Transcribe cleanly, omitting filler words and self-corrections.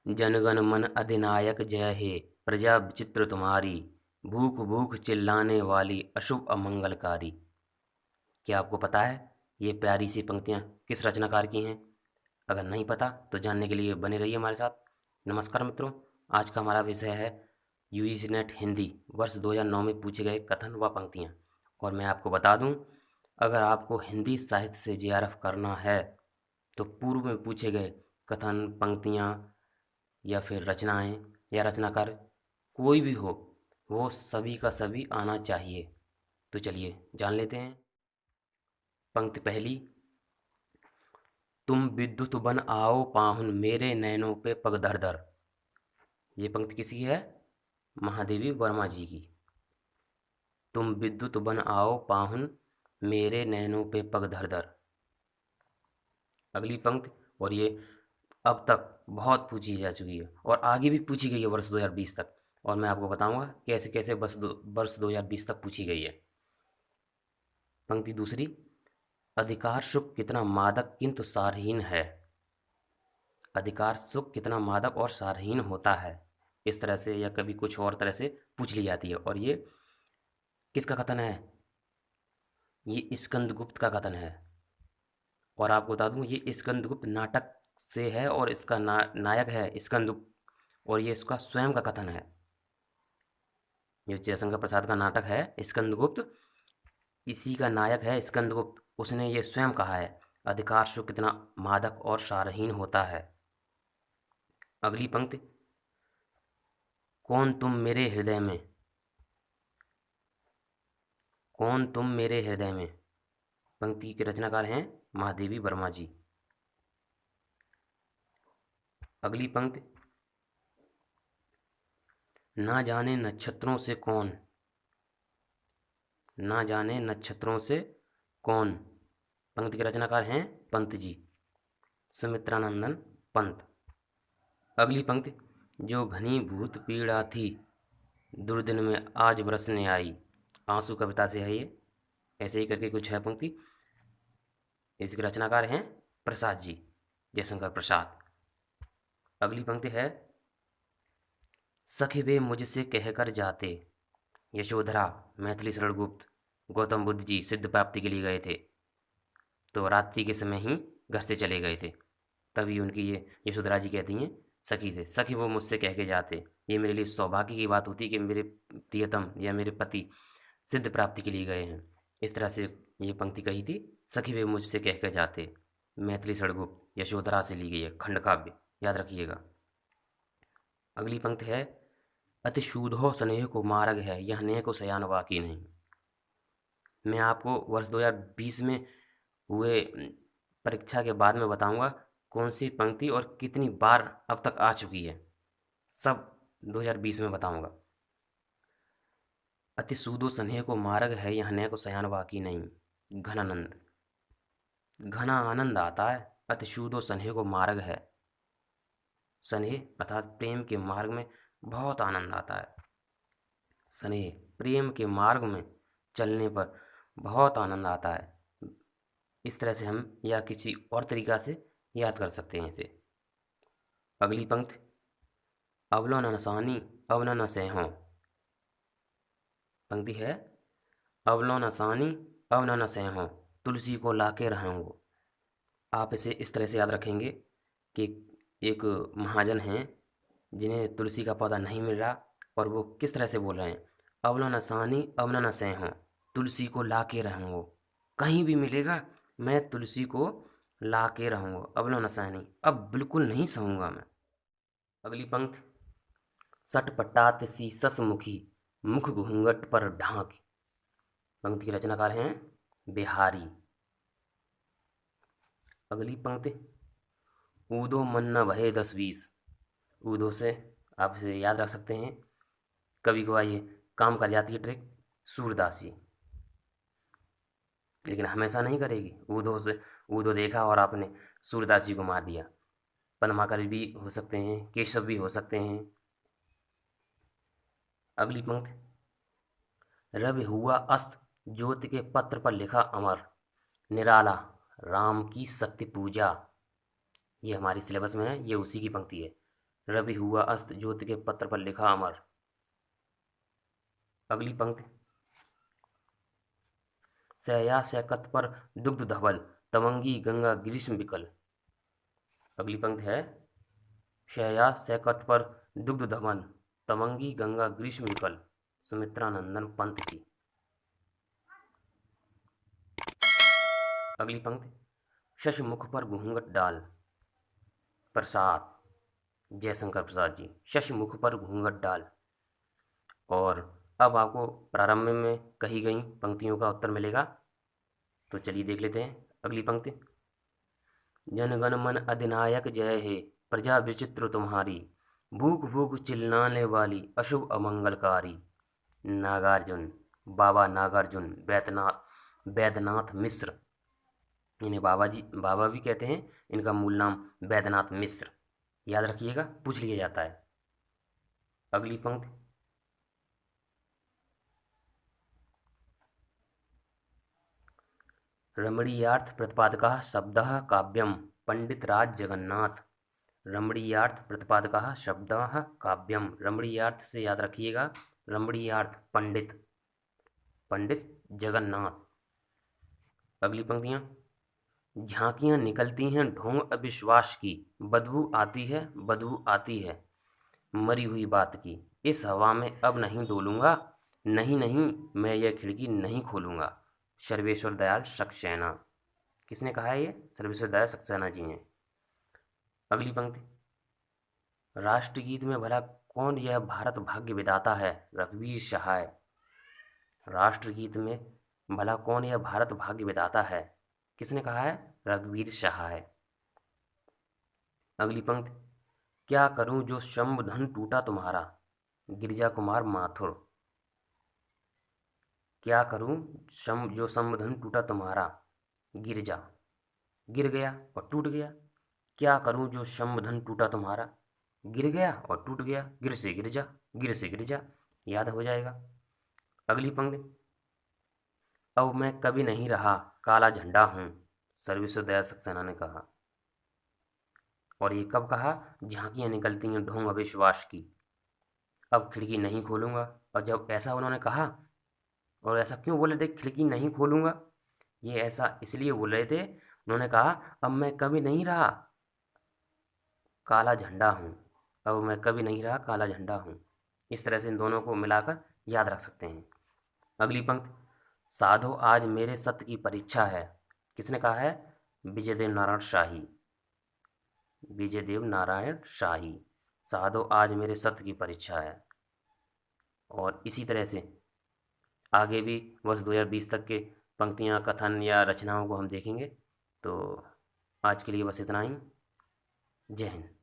जनगण मन अधिनायक जय हे। प्रजा विचित्र तुम्हारी। भूख भूख चिल्लाने वाली अशुभ अमंगलकारी। क्या आपको पता है ये प्यारी सी पंक्तियाँ किस रचनाकार की हैं? अगर नहीं पता तो जानने के लिए बने रहिए हमारे साथ। नमस्कार मित्रों, आज का हमारा विषय है यूजीसी नेट हिंदी वर्ष 2009 में पूछे गए कथन व पंक्तियाँ। और मैं आपको बता दूं, अगर आपको हिंदी साहित्य से जेआरएफ करना है तो पूर्व में पूछे गए कथन, पंक्तियाँ या फिर रचनाएं या रचनाकार कोई भी हो, वो सभी का सभी आना चाहिए। तो चलिए जान लेते हैं। पंक्ति पहली, तुम विद्युत बन आओ पाहुन मेरे नैनों पे पग धर धर। ये पंक्ति किसी है? महादेवी वर्मा जी की। तुम विद्युत बन आओ पाहुन मेरे नैनों पे पग धर धर। अगली पंक्ति, और ये अब तक बहुत पूछी जा चुकी है और आगे भी पूछी गई है वर्ष 2020 तक, और मैं आपको बताऊंगा कैसे कैसे वर्ष 2020 तक पूछी गई है। पंक्ति दूसरी, अधिकार सुख कितना मादक किंतु सारहीन है। अधिकार सुख कितना मादक और सारहीन होता है, इस तरह से या कभी कुछ और तरह से पूछ ली जाती है। और ये किसका कथन है? ये स्कंदगुप्त का कथन है। और आपको बता दूं, ये स्कंदगुप्त नाटक से है और इसका नायक है स्कंदगुप्त, और ये इसका स्वयं का कथन है। ये जयशंकर प्रसाद का नाटक है स्कंदगुप्त, इसी का नायक है स्कंदगुप्त। उसने ये स्वयं कहा है, अधिकार सुख कितना मादक और सारहीन होता है। अगली पंक्ति, कौन तुम मेरे हृदय में। कौन तुम मेरे हृदय में, पंक्ति के रचनाकार हैं महादेवी वर्मा जी। अगली पंक्ति, ना जाने नक्षत्रों से कौन। ना जाने नक्षत्रों से कौन, पंक्ति के रचनाकार हैं पंत जी, सुमित्रानंदन पंत। अगली पंक्ति, जो घनीभूत पीड़ा थी दुर्दिन में आज बरसने आई। आंसू कविता से है ये, ऐसे ही करके कुछ है पंक्ति। इसके रचनाकार हैं प्रसाद जी, जयशंकर प्रसाद। अगली पंक्ति है, सखी वे मुझसे कहकर जाते। यशोधरा, मैथिली शरण गुप्त, गौतम बुद्ध जी सिद्ध प्राप्ति के लिए गए थे, तो रात्रि के समय ही घर से चले गए थे। तभी उनकी ये यशोधरा जी कहती हैं सखी से, सखी वो मुझसे कह के जाते। ये मेरे लिए सौभाग्य की बात होती कि मेरे प्रियतम या मेरे पति सिद्ध प्राप्ति के लिए गए हैं। इस तरह से ये पंक्ति कही थी, सखी वे मुझसे कह के जाते। मैथिली षड़गुप्त यशोधरा से ली गई है, खंडकाव्य, याद रखिएगा। अगली पंक्ति है, अति शूधो स्नेह को मार्ग है यह नेह को सयान बाकी नहीं। मैं आपको वर्ष 2020 में हुए परीक्षा के बाद में बताऊंगा कौन सी पंक्ति और कितनी बार अब तक आ चुकी है, सब 2020 में बताऊंगा। अति सूदो स्नेह को मार्ग है यह नेह को सयान बाकी नहीं। घनानंद, घना आनंद आता है, अति सूदो स्नेह को मार्ग है। स्नेह अर्थात प्रेम के मार्ग में बहुत आनंद आता है। स्नेह, प्रेम के मार्ग में चलने पर बहुत आनंद आता है। इस तरह से हम या किसी और तरीका से याद कर सकते हैं इसे। अगली पंक्ति, अवलो न नसानी अवलो न सहो। पंक्ति है, अवलो न सानी अवलो न सहो, तुलसी को लाके रहूँगो। आप इसे इस तरह से याद रखेंगे कि एक महाजन हैं जिन्हें तुलसी का पौधा नहीं मिल रहा, और वो किस तरह से बोल रहे हैं, अवलो न सानी अवलो न सहो, तुलसी को ला के रहूँगो। कहीं भी मिलेगा मैं तुलसी को ला के रहूँगा, अवलो न सानी, अब बिल्कुल नहीं सहूँगा मैं। अगली पंक्ति, सटपटात सी ससमुखी मुख घूंघट पर ढांक। पंक्ति के रचनाकार हैं बिहारी। अगली पंक्ति, ऊदो मन न भये 10-20। ऊदो से आप इसे याद रख सकते हैं, कभी कभार ये काम कर जाती है ट्रिक, सूरदासी, लेकिन हमेशा नहीं करेगी। ऊदो से ऊदो देखा और आपने सूरदास जी को मार दिया। पद्माकर भी हो सकते हैं, केशव भी हो सकते हैं। अगली पंक्ति, रवि हुआ अस्त ज्योति के पत्र पर लिखा अमर, निराला राम की सत्य पूजा। ये हमारी सिलेबस में है, ये उसी की पंक्ति है। रवि हुआ अस्त, ज्योति के पत्र पर लिखा अमर। अगली पंक्ति, शया शैकत पर दुग्ध धवल, तवंगी गंगा ग्रीष्म विकल। अगली पंक्ति है, शया शैकत पर दुग्ध धवल, तवंगी गंगा ग्रीष्म विकल, सुमित्रानंदन पंत जी। अगली पंक्ति, शश मुख पर घूंघट डाल, प्रसाद जयशंकर प्रसाद जी, शश मुख पर घूंघट डाल। और अब आपको प्रारंभ में कही गई पंक्तियों का उत्तर मिलेगा, तो चलिए देख लेते हैं। अगली पंक्ति, जनगण मन अधिनायक जय हे, प्रजा विचित्र तुम्हारी, भूख भूख चिल्लाने वाली अशुभ अमंगलकारी। नागार्जुन, बाबा नागार्जुन वैद्यनाथ मिश्र, इन्हें बाबा भी कहते हैं, इनका मूल नाम वैद्यनाथ मिश्र, याद रखिएगा, पूछ लिया जाता है। अगली पंक्ति, रमणीयार्थ प्रतिपादकः शब्दः काव्यम, पंडितराज जगन्नाथ। रमणीयार्थ प्रतिपादकः शब्दः काव्यम, रमणीयार्थ से याद रखिएगा, रमणीयार्थ पंडित जगन्नाथ। अगली पंक्तियाँ, झांकियाँ निकलती हैं ढोंग अविश्वास की, बदबू आती है मरी हुई बात की, इस हवा में अब नहीं डोलूंगा, नहीं नहीं मैं यह खिड़की नहीं खोलूंगा। सर्वेश्वर दयाल सक्सेना। किसने कहा है ये? सर्वेश्वर दयाल सक्सेना जी ने। अगली पंक्ति, राष्ट्रगीत में भला कौन यह भारत भाग्य विधाता है? रघुवीर सहाय। राष्ट्रगीत में भला कौन यह भारत भाग्य विधाता है? किसने कहा है? रघुवीर सहाय। अगली पंक्ति, क्या करूं जो शंभधन टूटा तुम्हारा? गिरिजा कुमार माथुर। क्या करूं जो शंभधन टूटा तुम्हारा? गिरिजा, गिर गया और टूट गया। क्या करूं जो शंभधन टूटा तुम्हारा? गिर गया और टूट गया, गिर से गिर जा, गिर से गिर जा, याद हो जाएगा। अगली पंक्ति, अब मैं कभी नहीं रहा काला झंडा हूं, सर्वेश्वर दयाल सक्सेना ने कहा। और ये कब कहा? झांकियां निकलती हैं ढोंग अविश्वास की, अब खिड़की नहीं खोलूंगा। और जब ऐसा उन्होंने कहा, और ऐसा क्यों बोले थे खिड़की नहीं खोलूंगा? ये ऐसा इसलिए बोल रहे थे, उन्होंने कहा अब मैं कभी नहीं रहा काला झंडा हूँ, अब मैं कभी नहीं रहा काला झंडा हूँ। इस तरह से इन दोनों को मिलाकर याद रख सकते हैं। अगली पंक्ति, साधो आज मेरे सत्य की परीक्षा है। किसने कहा है? विजयदेव नारायण शाही। विजयदेव नारायण शाही, साधो आज मेरे सत्य की परीक्षा है। और इसी तरह से आगे भी वर्ष 2020 तक के पंक्तियाँ, कथन या रचनाओं को हम देखेंगे। तो आज के लिए बस इतना ही। जय हिंद।